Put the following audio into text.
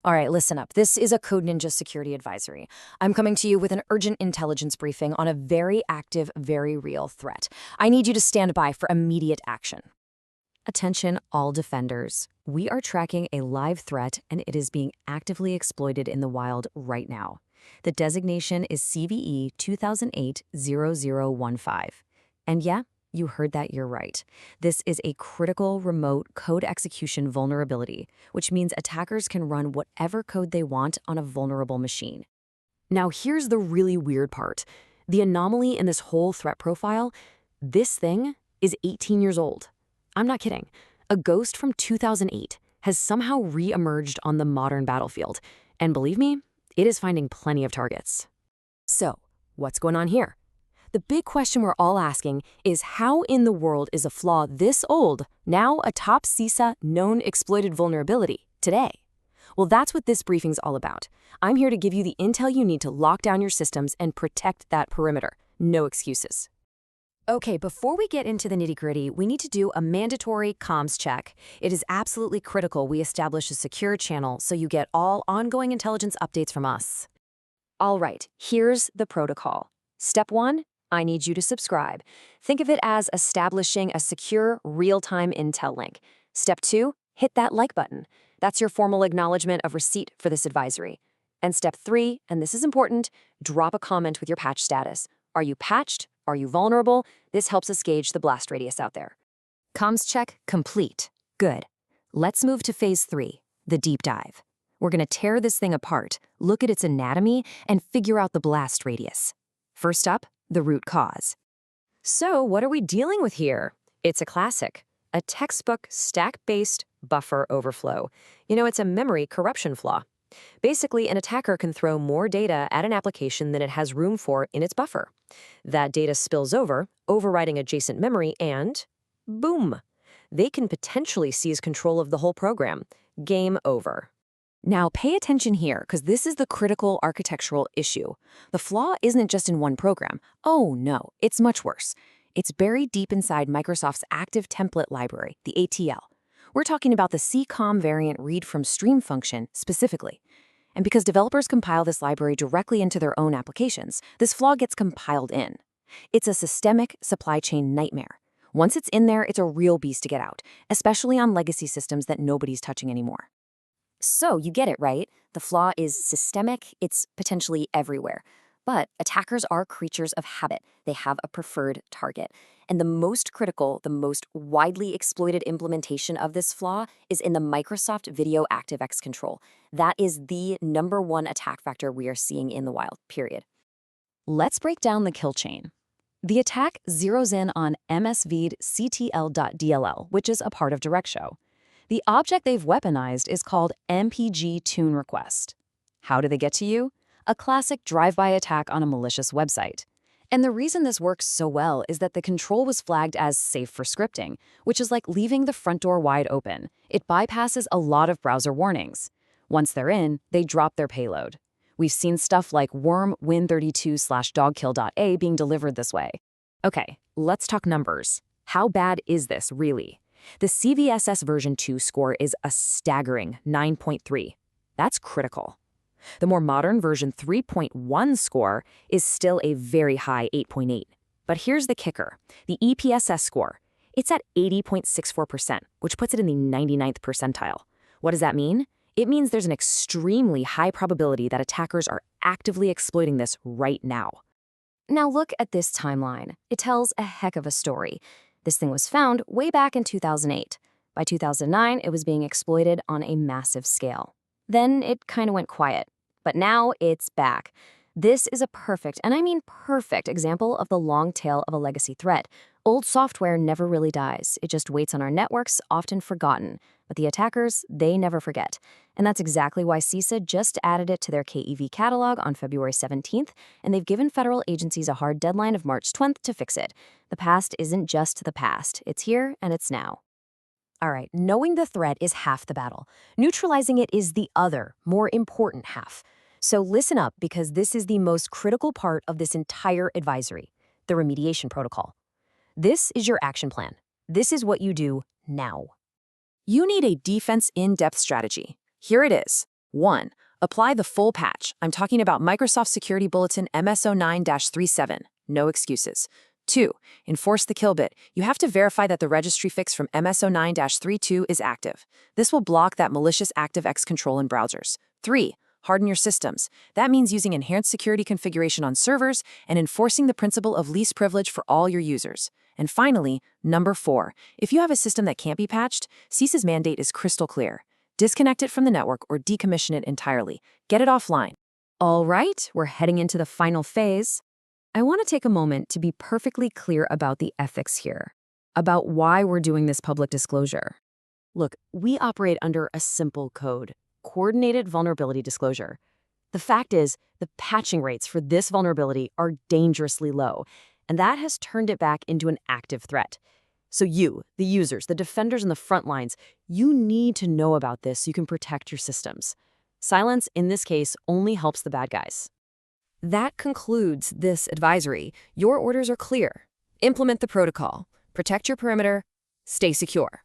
All right, listen up. This is a Code Ninja security advisory. I'm coming to you with an urgent intelligence briefing on a very active, very real threat. I need you to stand by for immediate action. Attention, all defenders. We are tracking a live threat, and it is being actively exploited in the wild right now. The designation is CVE-2008-0015. And yeah, you heard that you're right. This is a critical remote code execution vulnerability, which means attackers can run whatever code they want on a vulnerable machine. Now here's the really weird part. The anomaly in this whole threat profile, this thing is 18 years old. I'm not kidding. A ghost from 2008 has somehow re-emerged on the modern battlefield. And believe me, it is finding plenty of targets. So, what's going on here? The big question we're all asking is how in the world is a flaw this old now a top CISA known exploited vulnerability today? Well, that's what this briefing's all about. I'm here to give you the intel you need to lock down your systems and protect that perimeter. No excuses. Okay, before we get into the nitty-gritty, we need to do a mandatory comms check. It is absolutely critical we establish a secure channel so you get all ongoing intelligence updates from us. All right, here's the protocol. Step 1. I need you to subscribe. Think of it as establishing a secure, real-time intel link. Step 2, hit that like button. That's your formal acknowledgement of receipt for this advisory. And step 3, and this is important, drop a comment with your patch status. Are you patched? Are you vulnerable? This helps us gauge the blast radius out there. Comms check complete. Good. Let's move to phase 3, the deep dive. We're going to tear this thing apart, look at its anatomy, and figure out the blast radius. First up, the root cause. So what are we dealing with here? It's a classic, a textbook stack-based buffer overflow. It's a memory corruption flaw. Basically, an attacker can throw more data at an application than it has room for in its buffer. That data spills over, overriding adjacent memory, and boom! They can potentially seize control of the whole program. Game over. Now, pay attention here, because this is the critical architectural issue. The flaw isn't just in one program. Oh, no, it's much worse. It's buried deep inside Microsoft's active template library, the ATL. We're talking about the CComVariant read-from-stream function specifically. And because developers compile this library directly into their own applications, this flaw gets compiled in. It's a systemic supply chain nightmare. Once it's in there, it's a real beast to get out, especially on legacy systems that nobody's touching anymore. So, you get it, right? The flaw is systemic, it's potentially everywhere. But attackers are creatures of habit. They have a preferred target. And the most critical, the most widely exploited implementation of this flaw is in the Microsoft Video ActiveX control. That is the #1 attack vector we are seeing in the wild, period. Let's break down the kill chain. The attack zeroes in on msvidctl.dll, which is a part of DirectShow. The object they've weaponized is called MPEG2TuneRequest. How do they get to you? A classic drive-by attack on a malicious website. And the reason this works so well is that the control was flagged as safe for scripting, which is like leaving the front door wide open. It bypasses a lot of browser warnings. Once they're in, they drop their payload. We've seen stuff like worm win32/dogkill.a being delivered this way. Okay, let's talk numbers. How bad is this, really? The CVSS version 2 score is a staggering 9.3. That's critical. The more modern version 3.1 score is still a very high 8.8. But here's the kicker. The EPSS score, it's at 80.64%, which puts it in the 99th percentile. What does that mean? It means there's an extremely high probability that attackers are actively exploiting this right now. Now look at this timeline. It tells a heck of a story. This thing was found way back in 2008. By 2009, it was being exploited on a massive scale. Then it kind of went quiet. But now it's back. This is a perfect, and I mean perfect, example of the long tail of a legacy threat. Old software never really dies. It just waits on our networks, often forgotten. But the attackers, they never forget. And that's exactly why CISA just added it to their KEV catalog on February 17th, and they've given federal agencies a hard deadline of March 20th to fix it. The past isn't just the past. It's here and it's now. All right, knowing the threat is half the battle. Neutralizing it is the other, more important half. So listen up, because this is the most critical part of this entire advisory, the remediation protocol. This is your action plan. This is what you do now. You need a defense in-depth strategy. Here it is. 1. Apply the full patch. I'm talking about Microsoft Security Bulletin MS09-37. No excuses. 2. Enforce the kill bit. You have to verify that the registry fix from MS09-32 is active. This will block that malicious ActiveX control in browsers. 3. Harden your systems. That means using enhanced security configuration on servers and enforcing the principle of least privilege for all your users. And finally, number 4. If you have a system that can't be patched, CISA's mandate is crystal clear. Disconnect it from the network or decommission it entirely. Get it offline. All right, we're heading into the final phase. I want to take a moment to be perfectly clear about the ethics here, about why we're doing this public disclosure. Look, we operate under a simple code, coordinated vulnerability disclosure. The fact is, the patching rates for this vulnerability are dangerously low, and that has turned it back into an active threat. So you, the users, the defenders in the front lines, you need to know about this so you can protect your systems. Silence, in this case, only helps the bad guys. That concludes this advisory. Your orders are clear. Implement the protocol. Protect your perimeter. Stay secure.